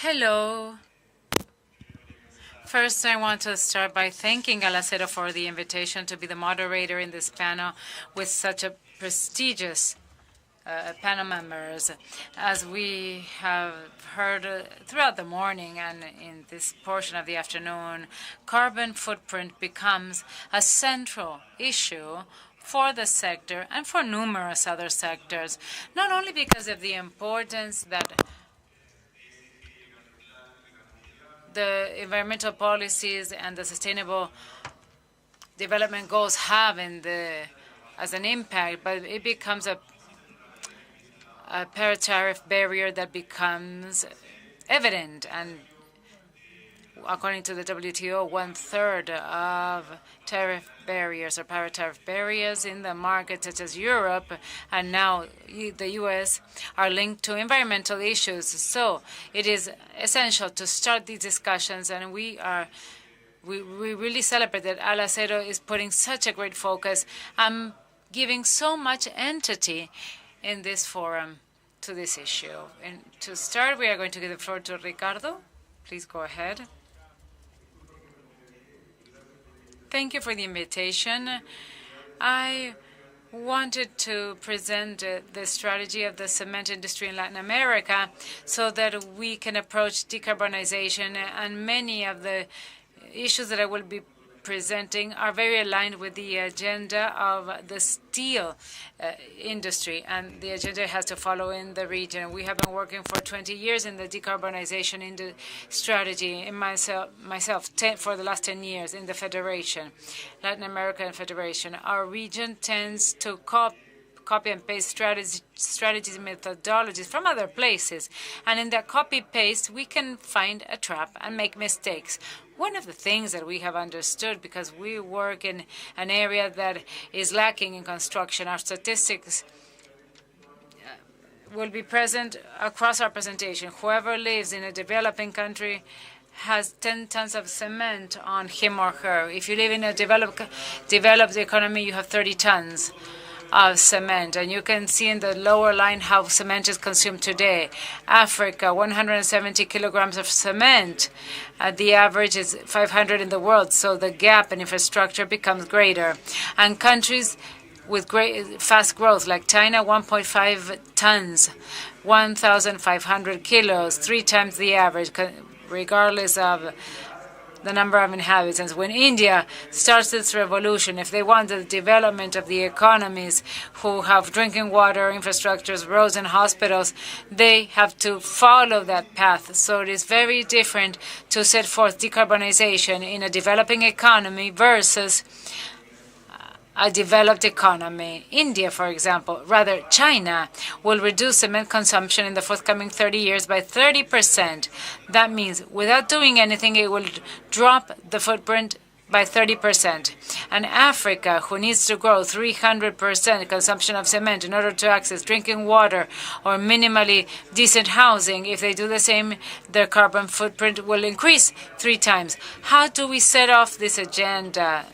Hello. First, I want to start by thanking Alacero for the invitation to be the moderator in this panel with such a prestigious panel members. As we have heard throughout the morning and in this portion of the afternoon, carbon footprint becomes a central issue for the sector and for numerous other sectors, not only because of the importance that the environmental policies and the sustainable development goals have as an impact, but it becomes a para-tariff barrier that becomes evident. And according to the WTO, 1/3 of tariff barriers or para-tariff barriers in the market, such as Europe and now the U.S., are linked to environmental issues. So it is essential to start these discussions, and we really celebrate that Alacero is putting such a great focus and giving so much entity in this forum to this issue. And to start, we are going to give the floor to Ricardo. Please go ahead. Thank you for the invitation. I wanted to present the strategy of the cement industry in Latin America so that we can approach decarbonization, and many of the issues that I will be presenting are very aligned with the agenda of the steel industry, and the agenda has to follow in the region. We have been working for 20 years in the decarbonization strategy, and myself for the last 10 years in the Federation, Latin American Federation. Our region tends to copy and paste strategies and methodologies from other places. And in that copy-paste, we can find a trap and make mistakes. One of the things that we have understood, because we work in an area that is lacking in construction, our statistics will be present across our presentation. Whoever lives in a developing country has 10 tons of cement on him or her. If you live in a developed economy, you have 30 tons of cement. And you can see in the lower line how cement is consumed today. Africa, 170 kilograms of cement. The average is 500 in the world. So the gap in infrastructure becomes greater. And countries with great fast growth, like China, 1.5 tons, 1,500 kilos, 3 times the average, regardless of the number of inhabitants. When India starts its revolution, if they want the development of the economies who have drinking water, infrastructures, roads, and hospitals, they have to follow that path. So it is very different to set forth decarbonization in a developing economy versus a developed economy. India, for example, rather China, will reduce cement consumption in the forthcoming 30 years by 30%. That means without doing anything, it will drop the footprint by 30%. And Africa, who needs to grow 300% consumption of cement in order to access drinking water or minimally decent housing, if they do the same, their carbon footprint will increase 3 times. How do we set off this agenda,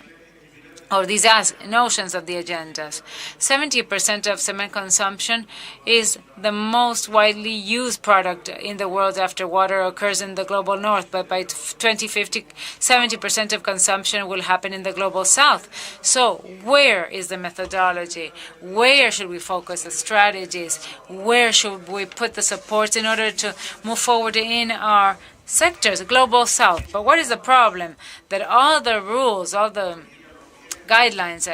or these notions of the agendas? 70% of cement consumption is the most widely used product in the world after water occurs in the global north. But by 2050, 70% of consumption will happen in the global south. So where is the methodology? Where should we focus the strategies? Where should we put the supports in order to move forward in our sectors, global south? But what is the problem? That all the rules, all the guidelines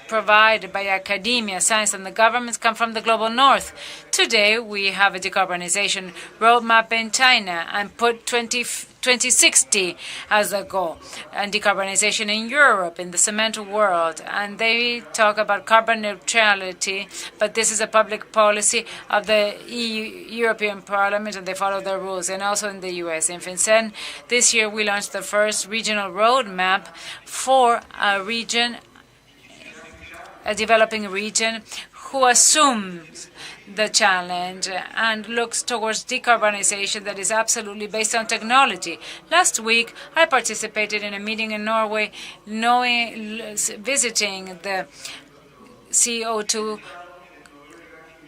provided by academia, science, and the governments come from the global north. Today, we have a decarbonization roadmap in China and put 2060 as a goal, and decarbonization in Europe, in the cement world. And they talk about carbon neutrality, but this is a public policy of the European Parliament, and they follow their rules, and also in the U.S. In FICEM, this year we launched the first regional roadmap for a region, a developing region, who assumes the challenge and looks towards decarbonization that is absolutely based on technology. Last week, I participated in a meeting in Norway, visiting the CO2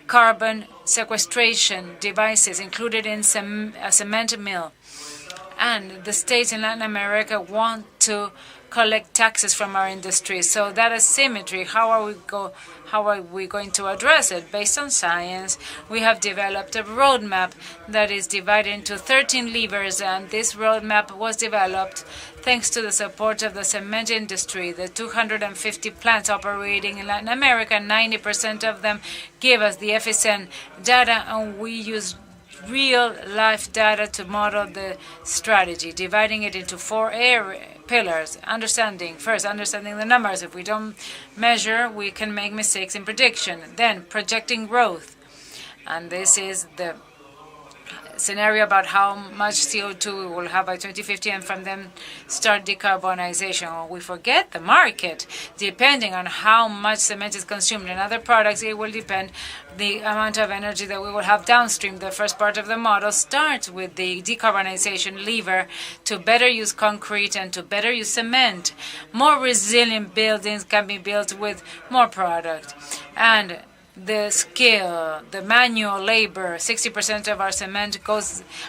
carbon sequestration devices included in a cement mill. And the states in Latin America want to collect taxes from our industry. So that asymmetry, how are we going to address it? Based on science, we have developed a roadmap that is divided into 13 levers, and this roadmap was developed thanks to the support of the cement industry. The 250 plants operating in Latin America, 90% of them give us the FICEM data, and we use real-life data to model the strategy, dividing it into 4 pillars. First, understanding the numbers. If we don't measure, we can make mistakes in prediction. Then, projecting growth. And this is the scenario about how much CO2 we will have by 2050, and from them start decarbonization. We forget the market. Depending on how much cement is consumed in other products, it will depend the amount of energy that we will have downstream. The first part of the model starts with the decarbonization lever to better use concrete and to better use cement. More resilient buildings can be built with more product. And the skill, the manual labor, 60% of our cement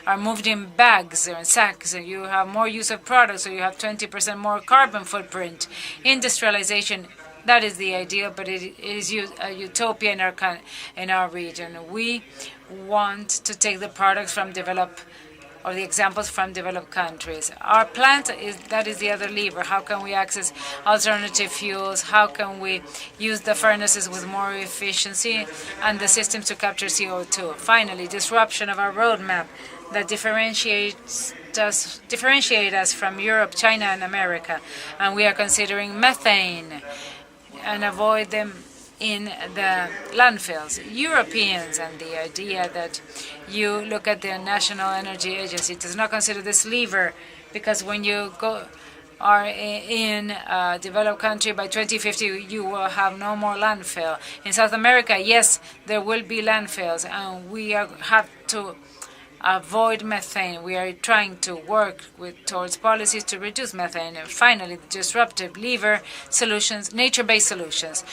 are moved in bags or in sacks, and you have more use of products, so you have 20% more carbon footprint. Industrialization, that is the ideal, but it is a utopia in our region. We want to take the products from the examples from developed countries. Our plant is the other lever. How can we access alternative fuels? How can we use the furnaces with more efficiency and the systems to capture CO2? Finally, disruption of our roadmap that differentiate us from Europe, China, and America. And we are considering methane and avoid them in the landfills. Europeans, and the idea that you look at the National Energy Agency does not consider this lever, because when you are in a developed country, by 2050 you will have no more landfill. In South America, yes, there will be landfills, and we have to avoid methane. We are trying to work towards policies to reduce methane. And finally, the disruptive lever solutions, nature-based solutions.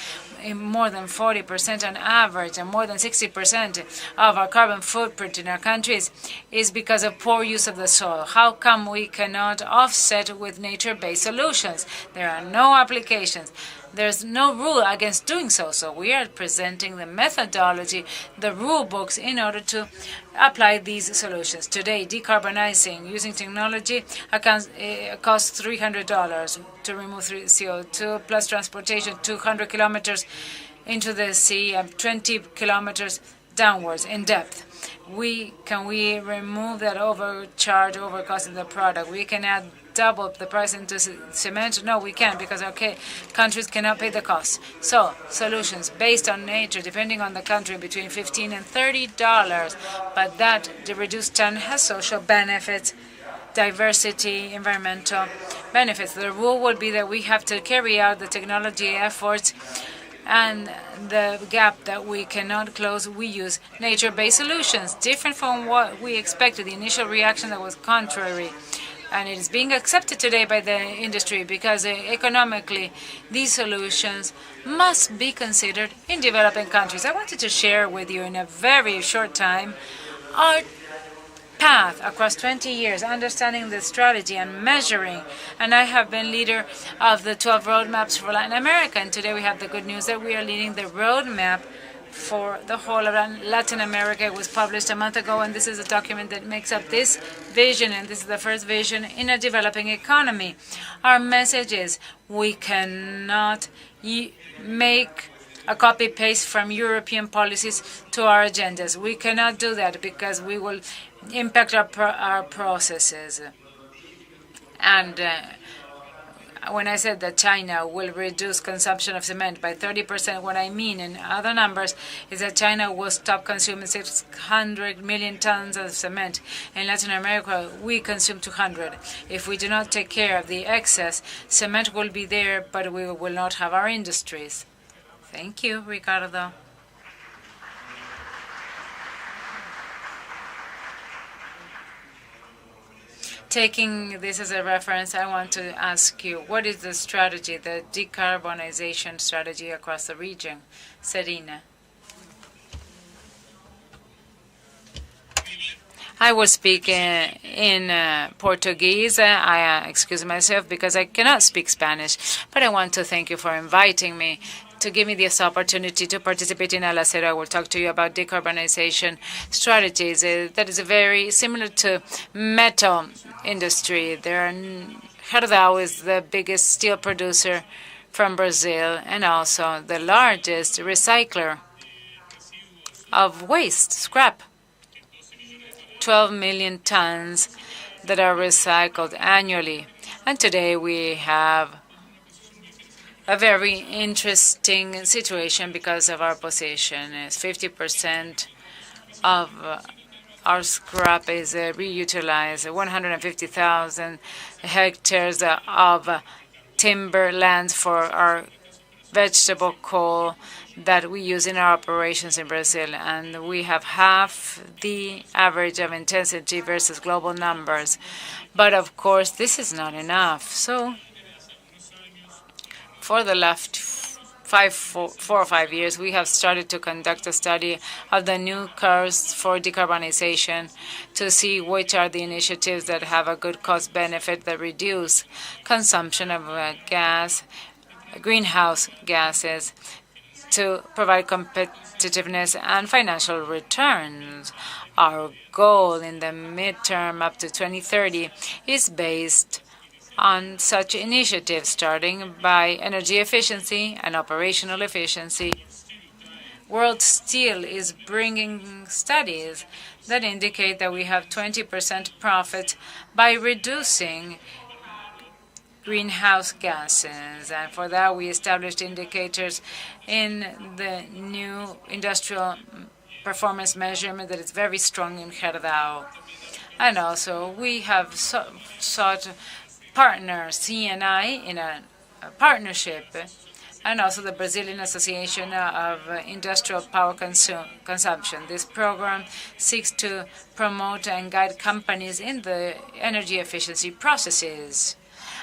In more than 40% on average, and more than 60% of our carbon footprint in our countries is because of poor use of the soil. How come we cannot offset with nature-based solutions? There are no applications. There's no rule against doing so. So we are presenting the methodology, the rule books, in order to apply these solutions. Today, decarbonizing using technology costs $300 to remove CO2, plus transportation 200 kilometers into the sea and 20 kilometers downwards in depth. Can we remove that overcost in the product? We can add double the price into cement? No, we can't, because countries cannot pay the cost. So solutions based on nature, depending on the country, between $15 and $30. But the reduced ton has social benefits, diversity, environmental benefits. The rule would be that we have to carry out the technology efforts, and the gap that we cannot close, we use nature-based solutions, different from what we expected. The initial reaction that was contrary. And it is being accepted today by the industry, because economically these solutions must be considered in developing countries. I wanted to share with you in a very short time our path across 20 years, understanding the strategy and measuring. And I have been leader of the 12 roadmaps for Latin America. And today we have the good news that we are leading the roadmap for the whole of Latin America. It was published a month ago, and this is a document that makes up this vision, and this is the first vision in a developing economy. Our message is we cannot make a copy-paste from European policies to our agendas. We cannot do that, because we will impact our processes. And when I said that China will reduce consumption of cement by 30%, what I mean in other numbers is that China will stop consuming 600 million tons of cement. In Latin America, we consume 200. If we do not take care of the excess, cement will be there, but we will not have our industries. Thank you, Ricardo. Taking this as a reference, I want to ask you, what is the strategy, the decarbonization strategy across the region? Cenira. I will speak in Portuguese. I excuse myself because I cannot speak Spanish, but I want to thank you for inviting me to give me this opportunity to participate in Alacero. I will talk to you about decarbonization strategies. That is very similar to metal industry. Gerdau is the biggest steel producer from Brazil and also the largest recycler of waste, scrap. 12 million tons that are recycled annually. And today we have a very interesting situation because of our position. It's 50% of our scrap is reutilized, 150,000 hectares of timber lands for our vegetable coal that we use in our operations in Brazil, and we have half the average of intensity versus global numbers. But of course, this is not enough. So for the last 4 or 5 years, we have started to conduct a study of the new curves for decarbonization to see which are the initiatives that have a good cost benefit that reduce consumption of greenhouse gases to provide competitiveness and financial returns. Our goal in the midterm up to 2030 is based on such initiatives, starting by energy efficiency and operational efficiency. World Steel is bringing studies that indicate that we have 20% profit by reducing greenhouse gases. And for that, we established indicators in the new industrial performance measurement that is very strong in Gerdau. And also, we have sought partners, CNI, in a partnership, and also the Brazilian Association of Industrial Power Consumption. This program seeks to promote and guide companies in the energy efficiency processes.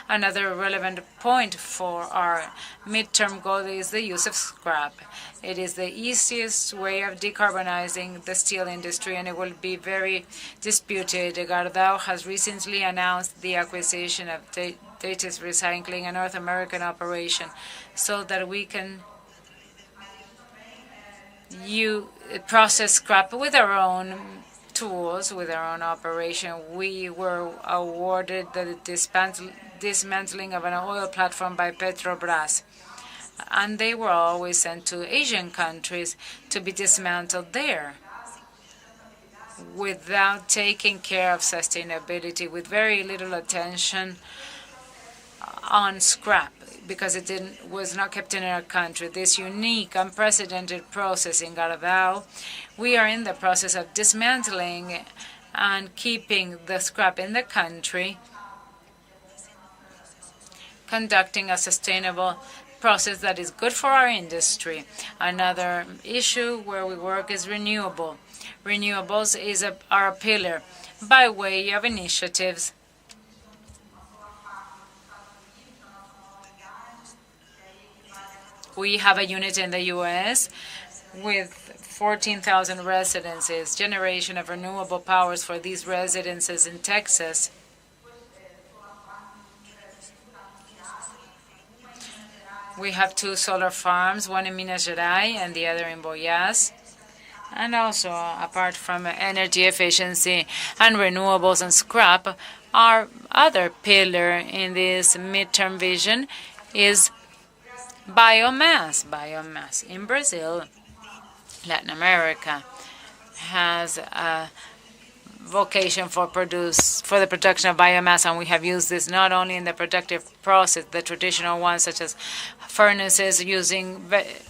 Another relevant point for our midterm goal is the use of scrap. It is the easiest way of decarbonizing the steel industry, and it will be very disputed. Gerdau has recently announced the acquisition of Datis Recycling, a North American operation, so that we can process scrap with our own tools, with our own operation. We were awarded the dismantling of an oil platform by Petrobras, and they were always sent to Asian countries to be dismantled there without taking care of sustainability, with very little attention on scrap, because it was not kept in our country. This unique, unprecedented process in Gerdau, we are in the process of dismantling and keeping the scrap in the country, conducting a sustainable process that is good for our industry. Another issue where we work is renewable. Renewables are a pillar by way of initiatives we have a unit in the U.S. with 14,000 residences, generation of renewable powers for these residences in Texas. We have 2 solar farms, one in Minas Gerais and the other in Goiás. And also, apart from energy efficiency and renewables and scrap, our other pillar in this midterm vision is biomass. Biomass in Brazil, Latin America, has a vocation for the production of biomass, and we have used this not only in the productive process, the traditional ones such as furnaces using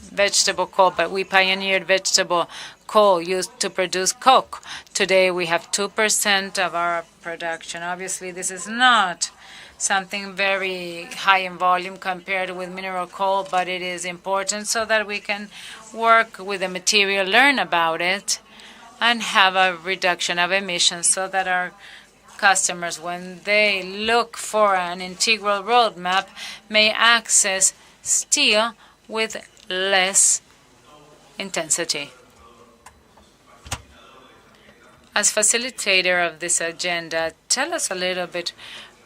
vegetable coal, but we pioneered vegetable coal used to produce coke. Today we have 2% of our production. Obviously, this is not something very high in volume compared with mineral coal, but it is important so that we can work with the material, learn about it, and have a reduction of emissions so that our customers, when they look for an integral roadmap, may access steel with less intensity. As facilitator of this agenda, tell us a little bit,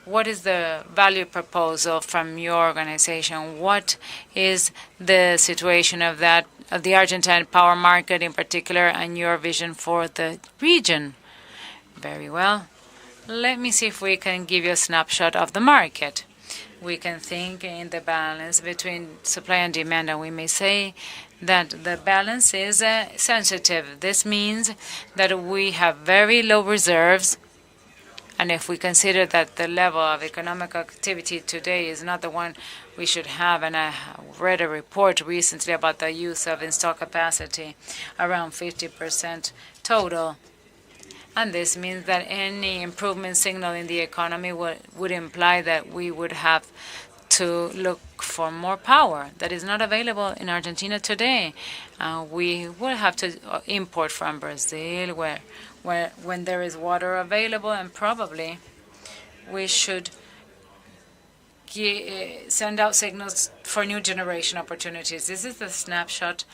what is the value proposal from your organization? What is the situation of the Argentine power market in particular, and your vision for the region? Very well. Let me see if we can give you a snapshot of the market. We can think in the balance between supply and demand, and we may say that the balance is sensitive. This means that we have very low reserves, and if we consider that the level of economic activity today is not the one we should have, and I read a report recently about the use of installed capacity, around 50% total. And this means that any improvement signal in the economy would imply that we would have to look for more power that is not available in Argentina today. We will have to import from Brazil when there is water available, and probably we should send out signals for new generation opportunities. This is the snapshot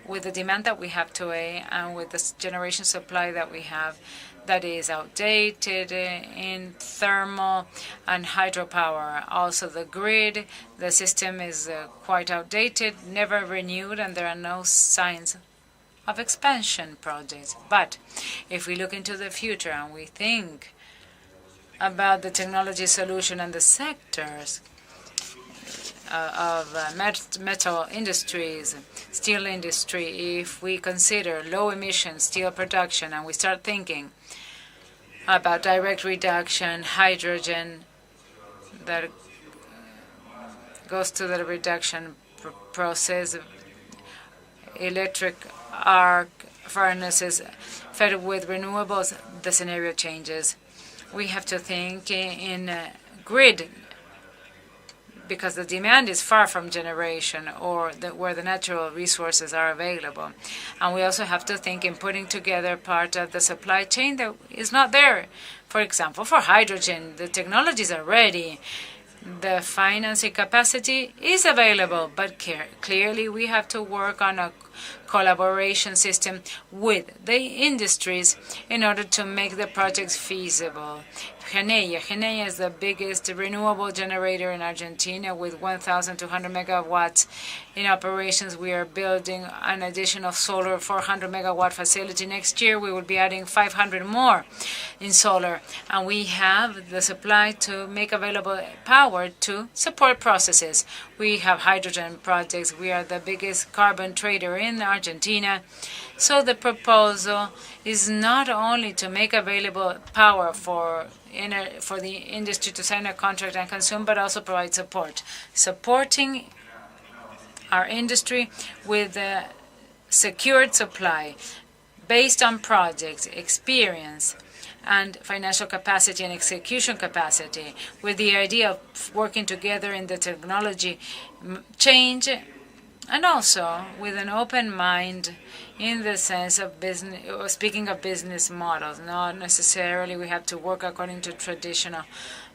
with the demand that we have today and with the generation supply that we have that is outdated in thermal and hydropower. Also the grid, the system is quite outdated, never renewed, and there are no signs of expansion projects. But if we look into the future and we think about the technology solution and the sectors of metal industries, steel industry, if we consider low emission steel production and we start thinking about direct reduction, hydrogen that goes to the reduction process, electric arc furnaces fed with renewables, the scenario changes. We have to think in grid, because the demand is far from generation or where the natural resources are available. And we also have to think in putting together part of the supply chain that is not there. For example, for hydrogen, the technologies are ready. The financing capacity is available, but clearly we have to work on a collaboration system with the industries in order to make the projects feasible. Genneia is the biggest renewable generator in Argentina with 1,200 megawatts in operations. We are building an additional solar 400 megawatt facility. Next year we will be adding 500 more in solar, and we have the supply to make available power to support processes. We have hydrogen projects. We are the biggest carbon trader in Argentina. So the proposal is not only to make available power for the industry to sign a contract and consume, but also provide support. Supporting our industry with a secured supply based on projects, experience, and financial capacity and execution capacity, with the idea of working together in the technology change, and also with an open mind in the sense of business, or speaking of business models. Not necessarily we have to work according to traditional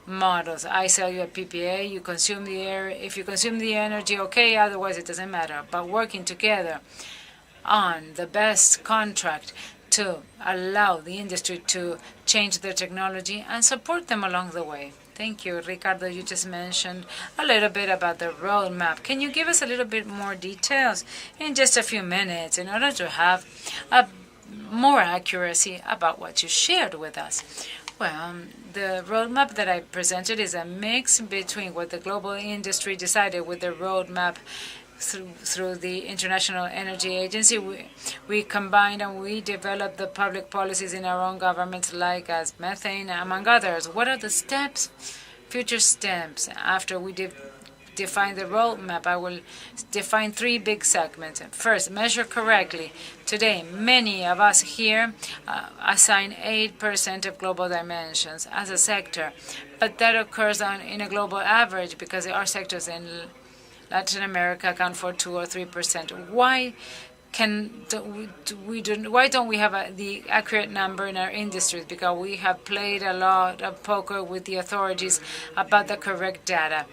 models. I sell you a PPA, you consume the air. If you consume the energy, okay, otherwise it doesn't matter. But working together on the best contract to allow the industry to change their technology and support them along the way. Thank you. Ricardo, you just mentioned a little bit about the roadmap. Can you give us a little bit more details in just a few minutes in order to have more accuracy about what you shared with us? Well, the roadmap that I presented is a mix between what the global industry decided with the roadmap through the International Energy Agency. We combined and we developed the public policies in our own governments, like as methane, among others. What are the steps, future steps, after we define the roadmap? I will define three big segments. First, measure correctly. Today, many of us here assign 8% of global dimensions as a sector, but that occurs in a global average because our sectors in Latin America account for 2 or 3%. Why don't we have the accurate number in our industries? Because we have played a lot of poker with the authorities about the correct data.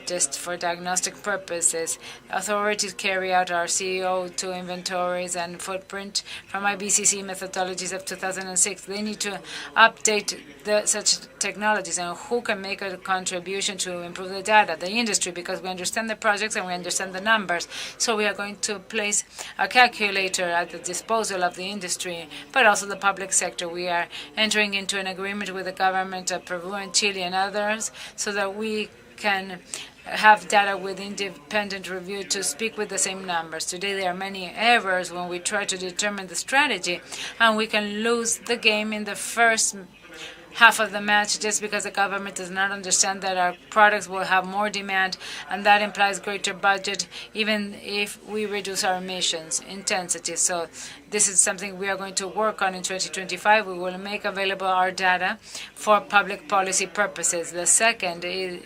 just for diagnostic purposes. Authorities carry out our CO2 inventories and footprint from IBCC methodologies of 2006. They need to update such technologies, and who can make a contribution to improve the data? The industry, because we understand the projects and we understand the numbers. So we are going to place a calculator at the disposal of the industry, but also the public sector. We are entering into an agreement with the government of Peru and Chile and others so that we can have data with independent review to speak with the same numbers. Today there are many errors when we try to determine the strategy, and we can lose the game in the first half of the match just because the government does not understand that our products will have more demand, and that implies greater budget even if we reduce our emissions intensity. So this is something we are going to work on in 2025. We will make available our data for public policy purposes. The second is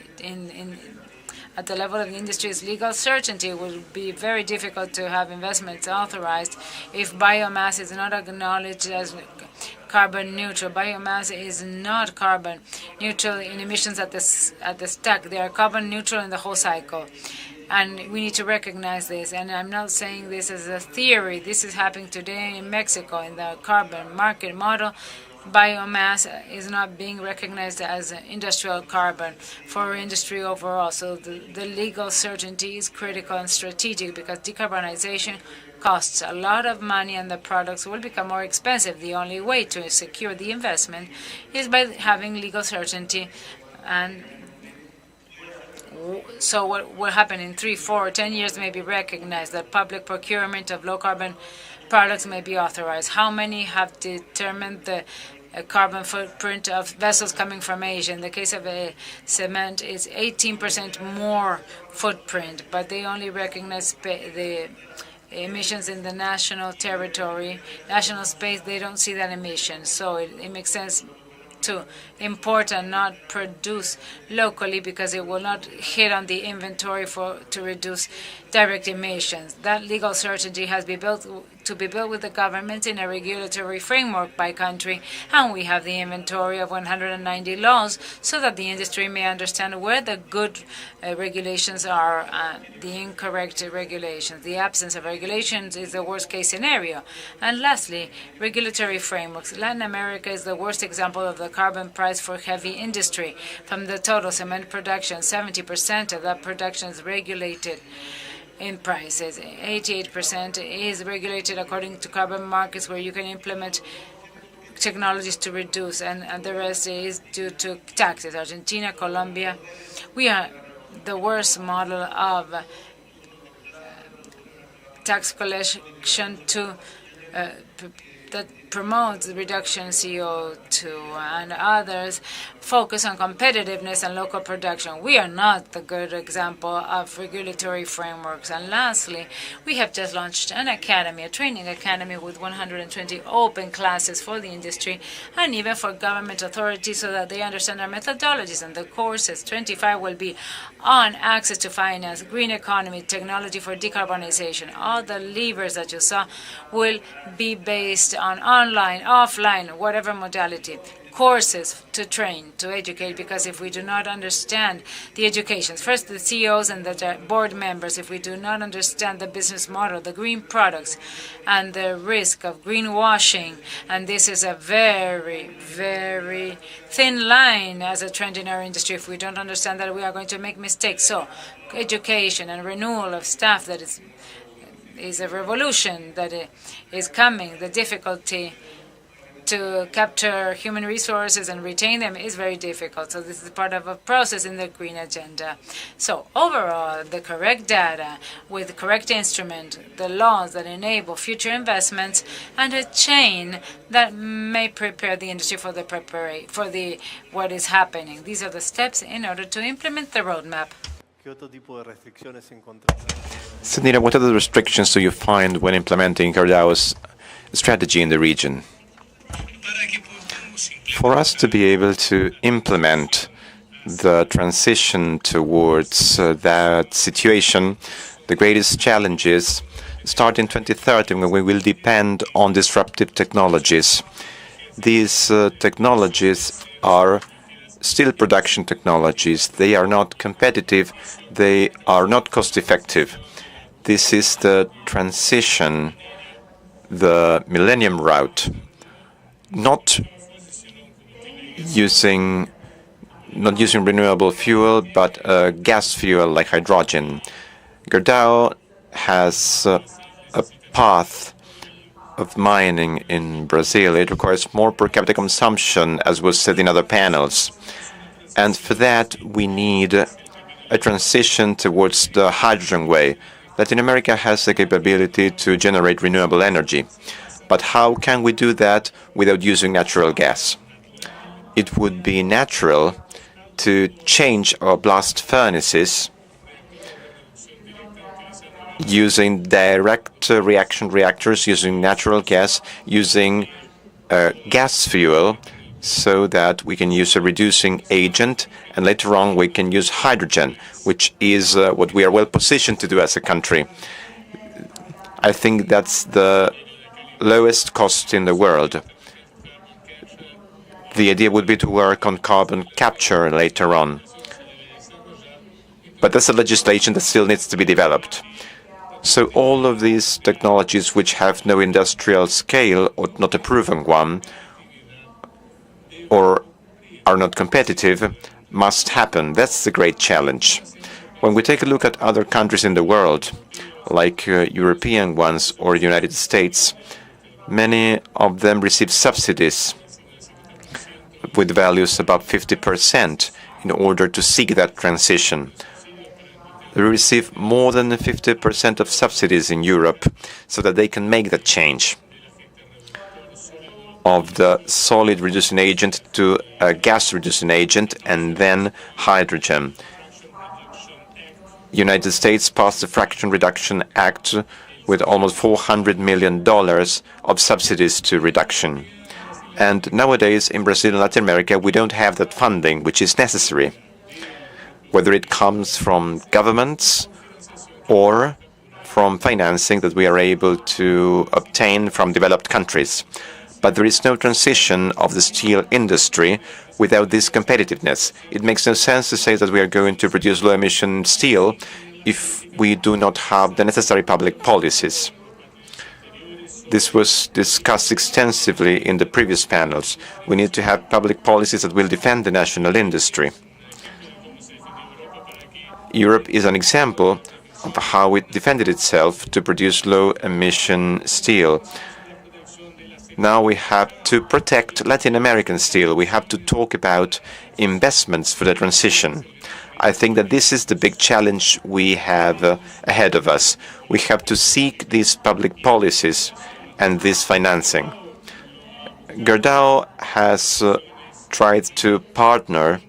at the level of the industry is legal certainty. It will be very difficult to have investments authorized if biomass is not acknowledged as carbon neutral. Biomass is not carbon neutral in emissions at the stack. They are carbon neutral in the whole cycle. And we need to recognize this. And I'm not saying this as a theory. This is happening today in Mexico in the carbon market model. Biomass is not being recognized as industrial carbon for industry overall. So the legal certainty is critical and strategic because decarbonization costs a lot of money and the products will become more expensive. The only way to secure the investment is by having legal certainty. And so what will happen in 3, 4, or 10 years may be recognized that public procurement of low-carbon products may be authorized. How many have determined the carbon footprint of vessels coming from Asia? In the case of cement, it's 18% more footprint, but they only recognize the emissions in the national territory, national space. They don't see that emission. So it makes sense to import and not produce locally because it will not hit on the inventory to reduce direct emissions. That legal certainty has to be built with the government in a regulatory framework by country, and we have the inventory of 190 laws so that the industry may understand where the good regulations are and the incorrect regulations. The absence of regulations is the worst case scenario. And lastly, regulatory frameworks. Latin America is the worst example of the carbon price for heavy industry. From the total cement production, 70% of that production is regulated in prices. 88% is regulated according to carbon markets where you can implement technologies to reduce, and the rest is due to taxes. Argentina, Colombia, we are the worst model of tax collection that promotes the reduction of CO2, and others focus on competitiveness and local production. We are not the good example of regulatory frameworks. And lastly, we have just launched an academy, a training academy with 120 open classes for the industry and even for government authorities so that they understand our methodologies. And the courses, 25 will be on access to finance, green economy, technology for decarbonization. All the levers that you saw will be based on online, offline, whatever modality. Courses to train, to educate, because if we do not understand the education, first the CEOs and the board members, if we do not understand the business model, the green products, and the risk of greenwashing, and this is a very, very thin line as a trend in our industry, if we don't understand that, we are going to make mistakes. So education and renewal of staff, that is a revolution that is coming. The difficulty to capture human resources and retain them is very difficult. So this is part of a process in the green agenda. So overall, the correct data with the correct instrument, the laws that enable future investments, and a chain that may prepare the industry for what is happening. These are the steps in order to implement the roadmap. Cenira, what other restrictions do you find when implementing Gerdau's strategy in the region? For us to be able to implement the transition towards that situation, the greatest challenges start in 2030 when we will depend on disruptive technologies. These technologies are steel production technologies. They are not competitive. They are not cost-effective. This is the transition, the millennium route, not using renewable fuel, but gas fuel like hydrogen. Gerdau has a path of mining in Brazil. It requires more per capita consumption, as was said in other panels. And for that, we need a transition towards the hydrogen way. Latin America has the capability to generate renewable energy. But how can we do that without using natural gas? It would be natural to change our blast furnaces using direct reaction reactors, using natural gas, using gas fuel, so that we can use a reducing agent, and later on we can use hydrogen, which is what we are well positioned to do as a country. I think that's the lowest cost in the world. The idea would be to work on carbon capture later on. But that's a legislation that still needs to be developed. So all of these technologies which have no industrial scale or not a proven one or are not competitive must happen. That's the great challenge. When we take a look at other countries in the world, like European ones or United States, many of them receive subsidies with values above 50% in order to seek that transition. They receive more than 50% of subsidies in Europe so that they can make that change of the solid reducing agent to a gas reducing agent and then hydrogen. United States passed the Fraction Reduction Act with almost $400 million of subsidies to reduction. And nowadays in Brazil and Latin America, we don't have that funding which is necessary, whether it comes from governments or from financing that we are able to obtain from developed countries. But there is no transition of the steel industry without this competitiveness. It makes no sense to say that we are going to produce low-emission steel if we do not have the necessary public policies. This was discussed extensively in the previous panels. We need to have public policies that will defend the national industry. Europe is an example of how it defended itself to produce low-emission steel. Now we have to protect Latin American steel. We have to talk about investments for the transition. I think that this is the big challenge we have ahead of us. We have to seek these public policies and this financing. Gerdau has tried to partner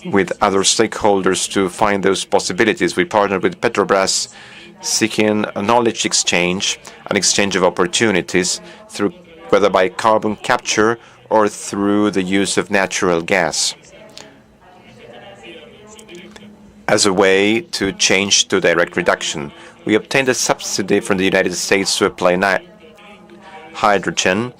with other stakeholders to find those possibilities. We partnered with Petrobras, seeking a knowledge exchange, an exchange of opportunities, through whether by carbon capture or through the use of natural gas, as a way to change to direct reduction. We obtained a subsidy from the United States to apply hydrogen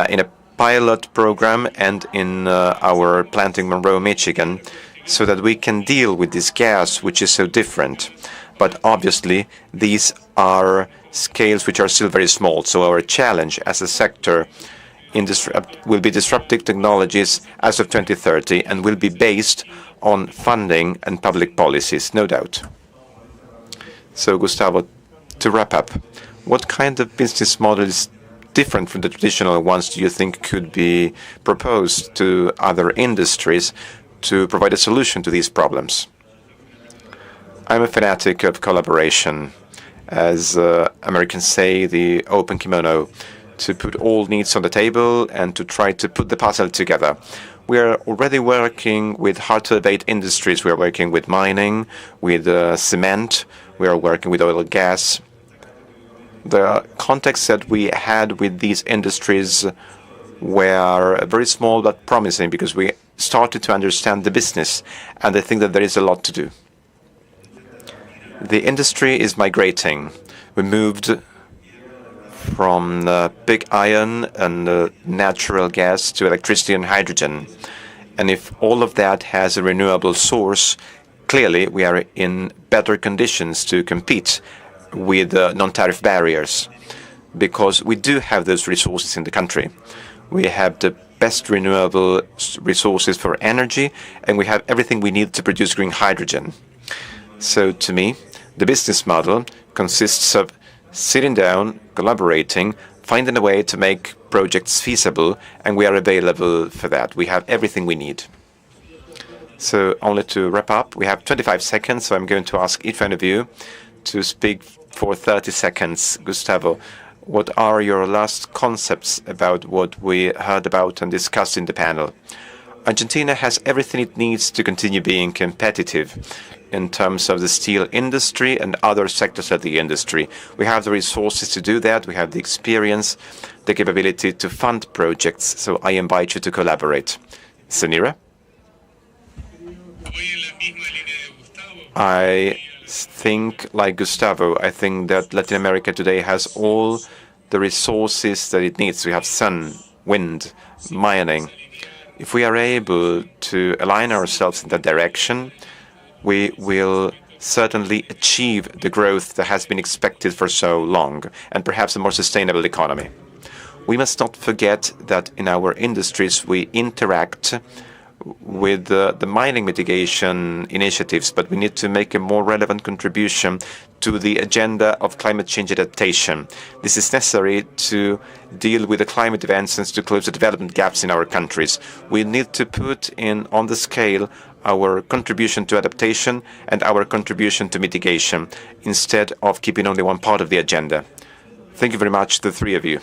in a pilot program and in our plant in Monroe, Michigan, so that we can deal with this gas, which is so different. But obviously, these are scales which are still very small. So our challenge as a sector will be disruptive technologies as of 2030 and will be based on funding and public policies, no doubt. So, Gustavo, to wrap up, what kind of business model is different from the traditional ones do you think could be proposed to other industries to provide a solution to these problems? I'm a fanatic of collaboration, as Americans say, the open kimono, to put all needs on the table and to try to put the puzzle together. We are already working with hard-to-abate industries. We are working with mining, with cement. We are working with oil and gas. The contacts that we had with these industries were very small but promising because we started to understand the business, and I think that there is a lot to do. The industry is migrating. We moved from pig iron and natural gas to electricity and hydrogen. And if all of that has a renewable source, clearly we are in better conditions to compete with non-tariff barriers, because we do have those resources in the country. We have the best renewable resources for energy, and we have everything we need to produce green hydrogen. So to me, the business model consists of sitting down, collaborating, finding a way to make projects feasible, and we are available for that. We have everything we need. So only to wrap up, we have 25 seconds, so I'm going to ask each one of you to speak for 30 seconds. Gustavo, what are your last concepts about what we heard about and discussed in the panel? Argentina has everything it needs to continue being competitive in terms of the steel industry and other sectors of the industry. We have the resources to do that. We have the experience, the capability to fund projects. So I invite you to collaborate. Cenira? I think, like Gustavo, I think that Latin America today has all the resources that it needs. We have sun, wind, mining. If we are able to align ourselves in that direction, we will certainly achieve the growth that has been expected for so long, and perhaps a more sustainable economy. We must not forget that in our industries we interact with the mining mitigation initiatives, but we need to make a more relevant contribution to the agenda of climate change adaptation. This is necessary to deal with the climate events and to close the development gaps in our countries. We need to put in on the scale our contribution to adaptation and our contribution to mitigation, instead of keeping only one part of the agenda. Thank you very much, the three of you.